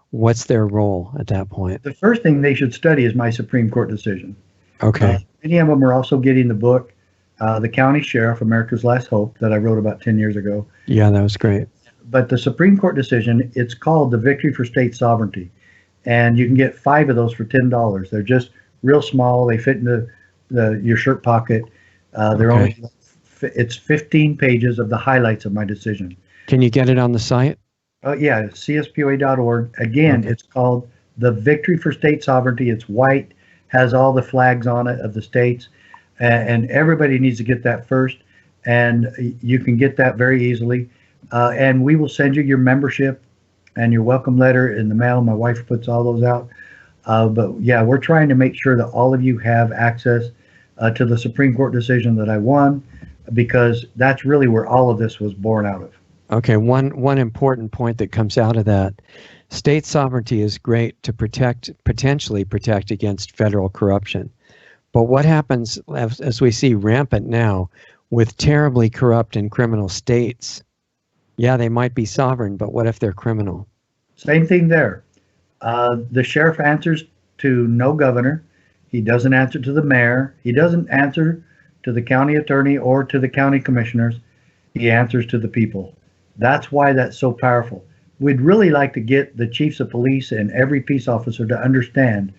what's their role at that point? The first thing they should study is my Supreme Court decision. Okay. Many of them are also getting the book, The County Sheriff, America's Last Hope, that I wrote about 10 years ago. Yeah, that was great. But the Supreme Court decision, it's called The Victory for State Sovereignty. And you can get 5 of those for $10. They're just real small. They fit in your shirt pocket. It's 15 pages of the highlights of my decision. Can you get it on the site? Oh, yeah, CSPOA.org. Again, It's called The Victory for State Sovereignty. It's white, has all the flags on it of the states, and everybody needs to get that first. And you can get that very easily. And we will send you your membership and your welcome letter in the mail. My wife puts all those out. But yeah, we're trying to make sure that all of you have access to the Supreme Court decision that I won, because that's really where all of this was born out of. Okay, one important point that comes out of that: state sovereignty is great to potentially protect against federal corruption. But what happens, as we see rampant now, with terribly corrupt and criminal states? Yeah, they might be sovereign, but what if they're criminal? Same thing there. The sheriff answers to no governor. He doesn't answer to the mayor. He doesn't answer to the county attorney or to the county commissioners. He answers to the people. That's why that's so powerful. We'd really like to get the chiefs of police and every peace officer to understand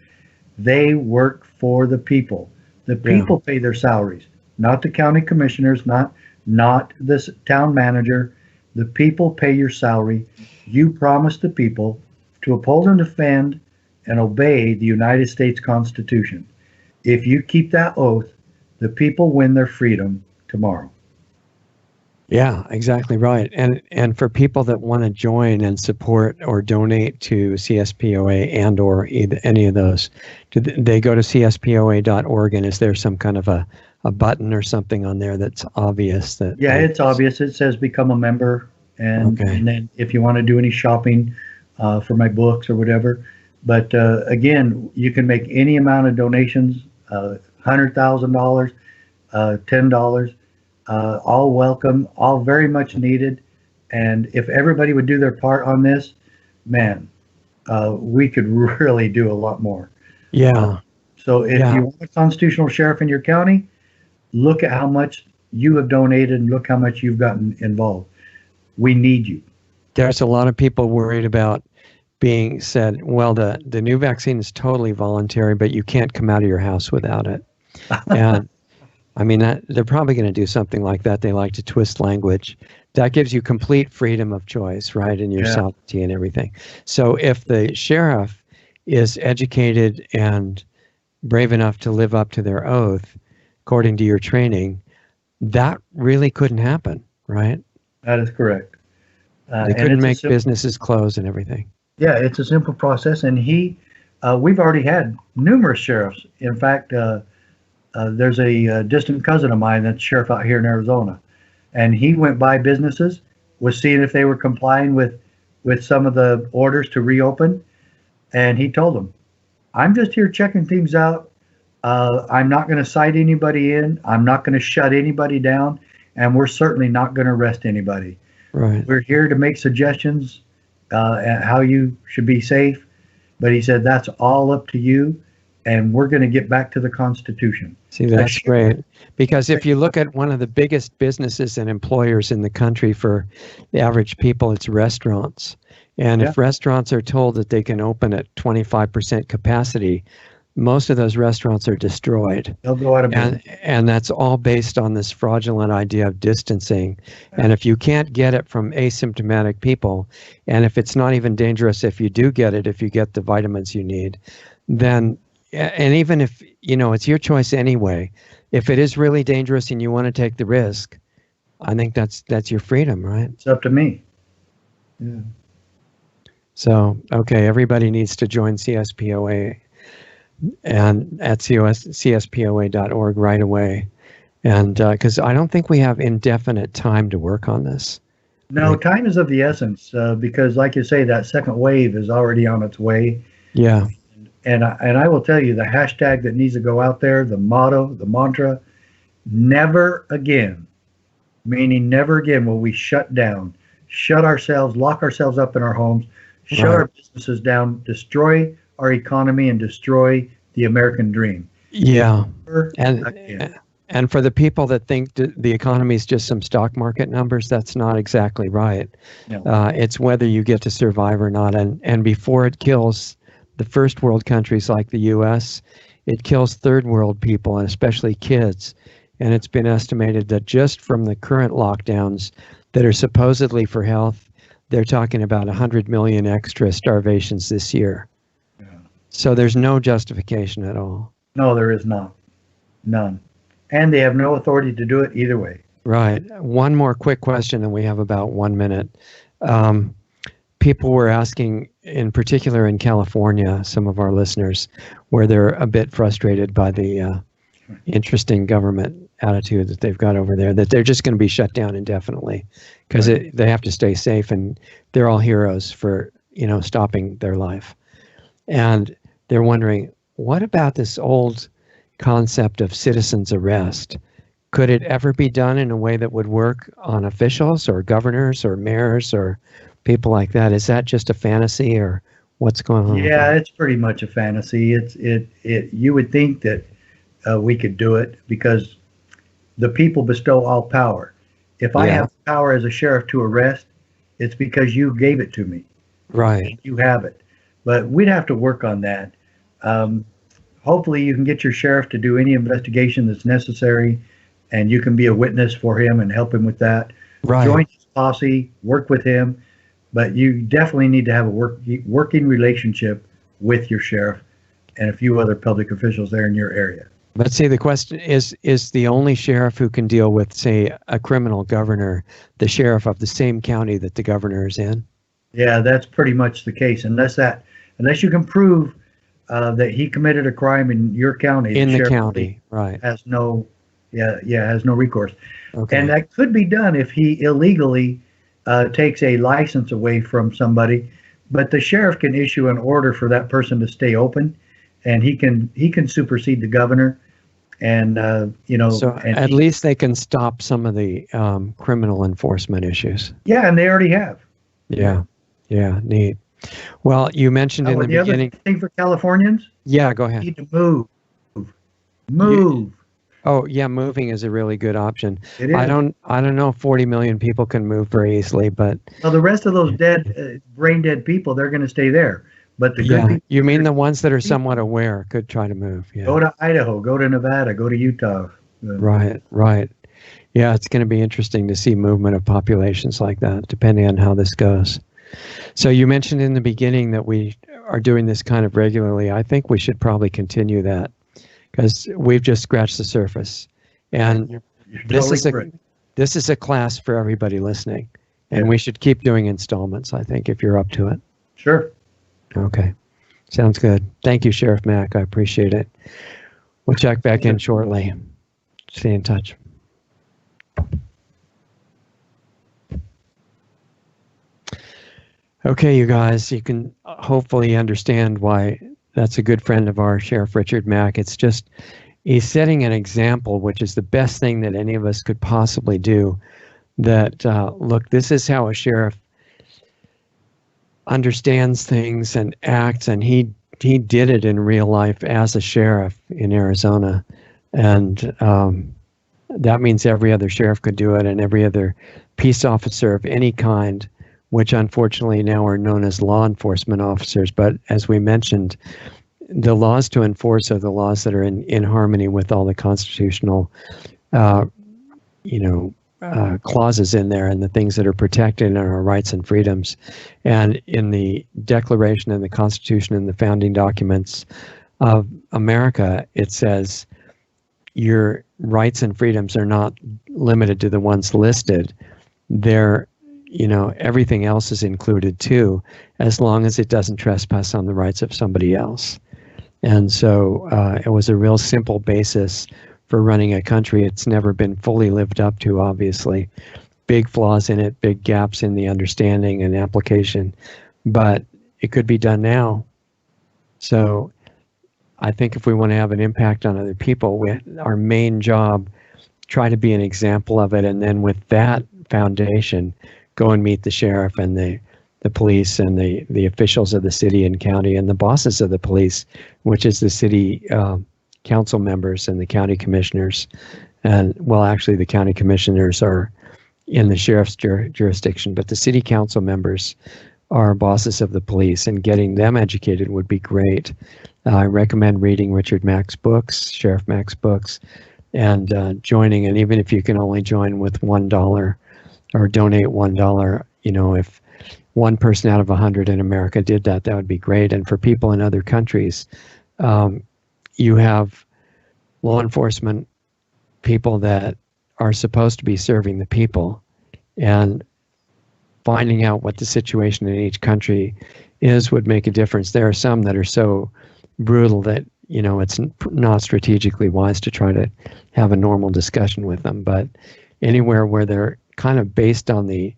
they work for the people. The people pay their salaries, not the county commissioners, not this town manager. The people pay your salary. You promise the people to uphold and defend and obey the United States Constitution. If you keep that oath, the people win their freedom tomorrow. Yeah, exactly right. And for people that want to join and support or donate to CSPOA and or any of those, do they go to CSPOA.org, and is there some kind of a button or something on there that's obvious? It's obvious. It says become a member, and then if you want to do any shopping for my books or whatever. But again, you can make any amount of donations, $100,000, $10. All welcome, all very much needed. And if everybody would do their part on this, man, we could really do a lot more. Yeah. So if you want a constitutional sheriff in your county, look at how much you have donated and look how much you've gotten involved. We need you. There's a lot of people worried about being said, well, the new vaccine is totally voluntary, but you can't come out of your house without it. And I mean, they're probably going to do something like that. They like to twist language. That gives you complete freedom of choice, right, in your sovereignty and everything. So if the sheriff is educated and brave enough to live up to their oath, according to your training, that really couldn't happen, right? That is correct. They couldn't make businesses close and everything. Yeah, it's a simple process. And we've already had numerous sheriffs. In fact, there's a distant cousin of mine that's sheriff out here in Arizona, and he went by businesses, was seeing if they were complying with some of the orders to reopen, and he told them, I'm just here checking things out. I'm not going to cite anybody in. I'm not going to shut anybody down, and we're certainly not going to arrest anybody. Right. We're here to make suggestions on how you should be safe, but he said that's all up to you, and we're going to get back to the Constitution. See, that's great. Because if you look at one of the biggest businesses and employers in the country for the average people, it's restaurants. And if restaurants are told that they can open at 25% capacity, most of those restaurants are destroyed. They'll go out of business. And that's all based on this fraudulent idea of distancing. And if you can't get it from asymptomatic people, and if it's not even dangerous if you do get it, if you get the vitamins you need, then, and even if, it's your choice anyway, if it is really dangerous and you want to take the risk, I think that's your freedom, right? It's up to me. Yeah. So, okay, everybody needs to join CSPOA and at CSPOA.org right away. And because I don't think we have indefinite time to work on this. No, time is of the essence because, like you say, that second wave is already on its way. Yeah. And I will tell you, the hashtag that needs to go out there, the motto, the mantra, never again, meaning never again will we shut down, shut ourselves, lock ourselves up in our homes, shut our businesses down, destroy our economy, and destroy the American dream. Yeah. And for the people that think the economy is just some stock market numbers, that's not exactly right. No. It's whether you get to survive or not. And before it kills the first world countries like the U.S., it kills third world people, and especially kids. And it's been estimated that just from the current lockdowns that are supposedly for health, they're talking about 100 million extra starvations this year. Yeah. So there's no justification at all. No, there is not. None. And they have no authority to do it either way. Right. One more quick question, and we have about 1 minute. People were asking, in particular in California, some of our listeners, where they're a bit frustrated by the interesting government attitude that they've got over there, that they're just going to be shut down indefinitely because they have to stay safe, and they're all heroes for, stopping their life. And they're wondering, what about this old concept of citizens arrest? Could it ever be done in a way that would work on officials or governors or mayors or people like that? Is that just a fantasy, or what's going on? Yeah, it's pretty much a fantasy. You would think that we could do it because the people bestow all power. If I have power as a sheriff to arrest, it's because you gave it to me. Right. You have it. But we'd have to work on that. Hopefully you can get your sheriff to do any investigation that's necessary, and you can be a witness for him and help him with that. Right. Join his posse, work with him, but you definitely need to have a working relationship with your sheriff and a few other public officials there in your area. But see, the question is the only sheriff who can deal with, say, a criminal governor, the sheriff of the same county that the governor is in? Yeah, that's pretty much the case. Unless you can prove that he committed a crime in your county. In the county, right. Has no recourse. Okay. And that could be done if he illegally takes a license away from somebody, but the sheriff can issue an order for that person to stay open, and he can supersede the governor, and So at least they can stop some of the criminal enforcement issues. Yeah, and they already have. Yeah, neat. Well, you mentioned in the beginning. Other thing for Californians? Yeah, go ahead. You need to move. Oh yeah, moving is a really good option. It is. I don't know if 40 million people can move very easily, but well, the rest of those brain dead people, they're going to stay there. But the good people, you mean the ones that are somewhat aware could try to move? Yeah. Go to Idaho, go to Nevada, go to Utah. Right. Yeah, it's going to be interesting to see movement of populations like that, depending on how this goes. So you mentioned in the beginning that we are doing this kind of regularly. I think we should probably continue that because we've just scratched the surface. And You're this totally is a class for everybody listening. And we should keep doing installments, I think, if you're up to it. Sure. Okay. Sounds good. Thank you, Sheriff Mack. I appreciate it. We'll check back in shortly. Stay in touch. Okay, you guys, you can hopefully understand why that's a good friend of ours, Sheriff Richard Mack. It's just, he's setting an example, which is the best thing that any of us could possibly do. That, look, this is how a sheriff understands things and acts, and he did it in real life as a sheriff in Arizona. And that means every other sheriff could do it, and every other peace officer of any kind, which unfortunately now are known as law enforcement officers. But as we mentioned, the laws to enforce are the laws that are in harmony with all the constitutional, clauses in there, and the things that are protected in our rights and freedoms. And in the Declaration and the Constitution and the founding documents of America, it says your rights and freedoms are not limited to the ones listed. They're everything else is included too, as long as it doesn't trespass on the rights of somebody else. And so it was a real simple basis for running a country. It's never been fully lived up to, obviously. Big flaws in it, big gaps in the understanding and application, but it could be done now. So I think if we want to have an impact on other people, our main job, try to be an example of it. And then with that foundation, go and meet the sheriff and the police and the officials of the city and county and the bosses of the police, which is the city council members and the county commissioners. And well, actually the county commissioners are in the sheriff's jurisdiction, but the city council members are bosses of the police, and getting them educated would be great. I recommend reading Richard Mack's books, Sheriff Mack's books, and joining. And even if you can only join with $1 or donate $1, if one person out of 100 in America did that, that would be great. And for people in other countries, you have law enforcement people that are supposed to be serving the people, and finding out what the situation in each country is would make a difference. There are some that are so brutal that it's not strategically wise to try to have a normal discussion with them. But anywhere where they're kind of based on the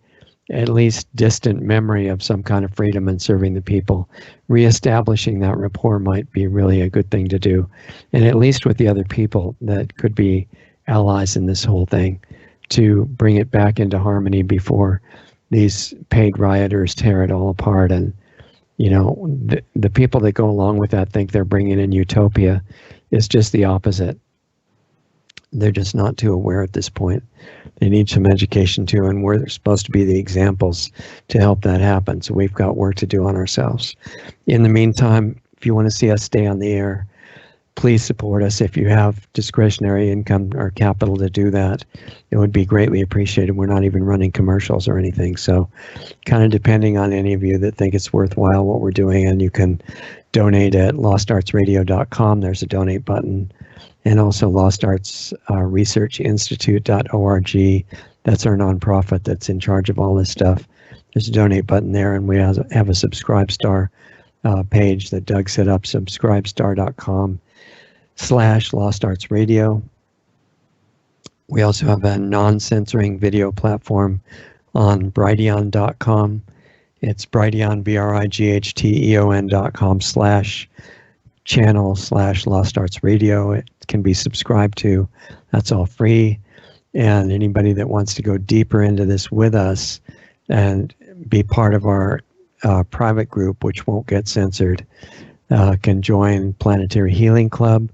at least distant memory of some kind of freedom and serving the people, reestablishing that rapport might be really a good thing to do, and at least with the other people that could be allies in this whole thing, to bring it back into harmony before these paid rioters tear it all apart. And the people that go along with that think they're bringing in utopia. Is just the opposite. They're just not too aware at this point. They need some education too, and we're supposed to be the examples to help that happen. So we've got work to do on ourselves. In the meantime, if you want to see us stay on the air, please support us. If you have discretionary income or capital to do that, it would be greatly appreciated. We're not even running commercials or anything. So kind of depending on any of you that think it's worthwhile what we're doing, and you can donate at lostartsradio.com. There's a donate button. And also lostartsresearchinstitute.org. That's our nonprofit that's in charge of all this stuff. There's a donate button there, and we have a Subscribe Star page that Doug set up, subscribestar.com/lostartsradio. We also have a non-censoring video platform on Brighteon.com. It's Brighteon, BRIGHTEON.com/channel/Lost Arts Radio. It can be subscribed to. That's all free. And anybody that wants to go deeper into this with us and be part of our private group, which won't get censored, can join Planetary Healing Club,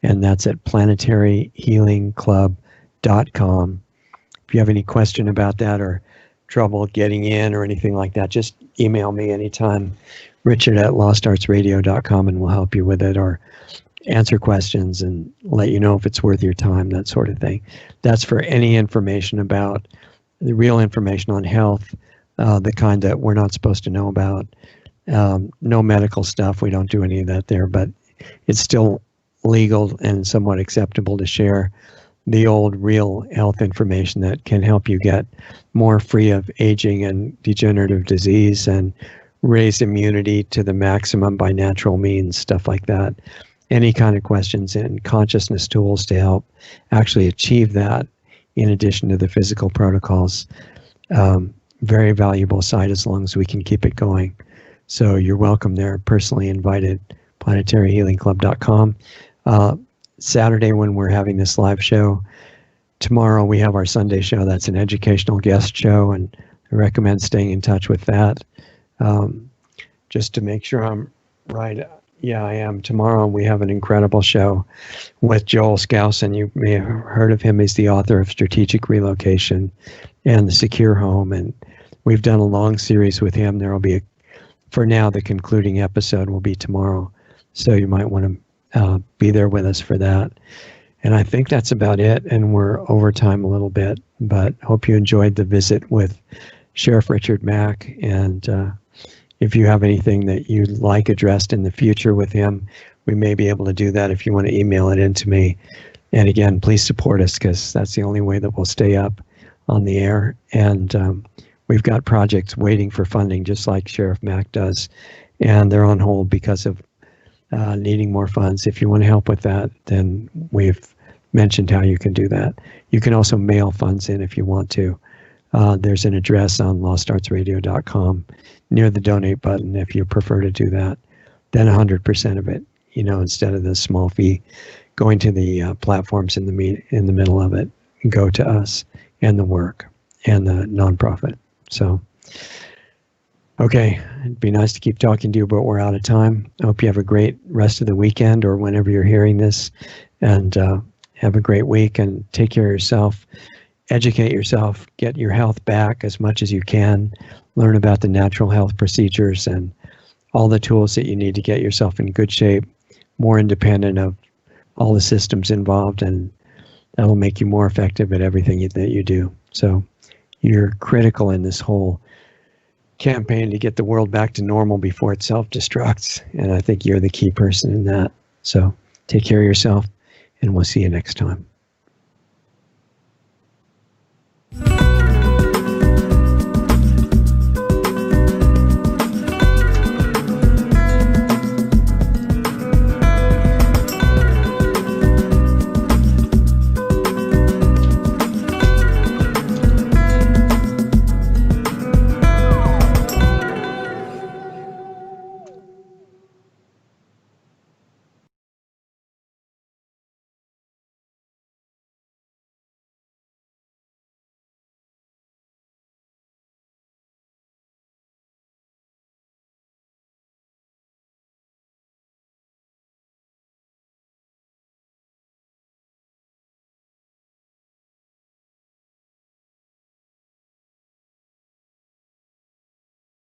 and that's at planetaryhealingclub.com. If you have any question about that or trouble getting in or anything like that, just email me anytime, Richard@lostartsradio.com, and we'll help you with it, or answer questions and let you know if it's worth your time, that sort of thing. That's for any information about the real information on health, the kind that we're not supposed to know about. No medical stuff. We don't do any of that there, but it's still legal and somewhat acceptable to share the old real health information that can help you get more free of aging and degenerative disease and raise immunity to the maximum by natural means, stuff like that. Any kind of questions and consciousness tools to help actually achieve that, in addition to the physical protocols. Very valuable site as long as we can keep it going. So you're welcome there, personally invited, planetaryhealingclub.com. Saturday when we're having this live show. Tomorrow we have our Sunday show. That's an educational guest show, and I recommend staying in touch with that. Just to make sure I'm right. Yeah, I am. Tomorrow we have an incredible show with Joel Skousen. You may have heard of him. He's the author of Strategic Relocation and The Secure Home, and we've done a long series with him. There will be, for now, the concluding episode will be tomorrow, so you might want to be there with us for that. And I think that's about it, and we're over time a little bit, but hope you enjoyed the visit with Sheriff Richard Mack, and if you have anything that you'd like addressed in the future with him, we may be able to do that if you want to email it in to me. And again, please support us, because that's the only way that we'll stay up on the air. And we've got projects waiting for funding, just like Sheriff Mack does, and they're on hold because of needing more funds. If you want to help with that, then we've mentioned how you can do that. You can also mail funds in if you want to. There's an address on lostartsradio.com near the donate button if you prefer to do that. then 100% of it, instead of the small fee going to the platforms in the middle of it, go to us and the work and the nonprofit. So, okay, it'd be nice to keep talking to you, but we're out of time. I hope you have a great rest of the weekend or whenever you're hearing this, and have a great week and take care of yourself. Educate yourself, get your health back as much as you can, learn about the natural health procedures and all the tools that you need to get yourself in good shape, more independent of all the systems involved, and that'll make you more effective at everything that you do. So you're critical in this whole campaign to get the world back to normal before it self-destructs, and I think you're the key person in that. So take care of yourself, and we'll see you next time.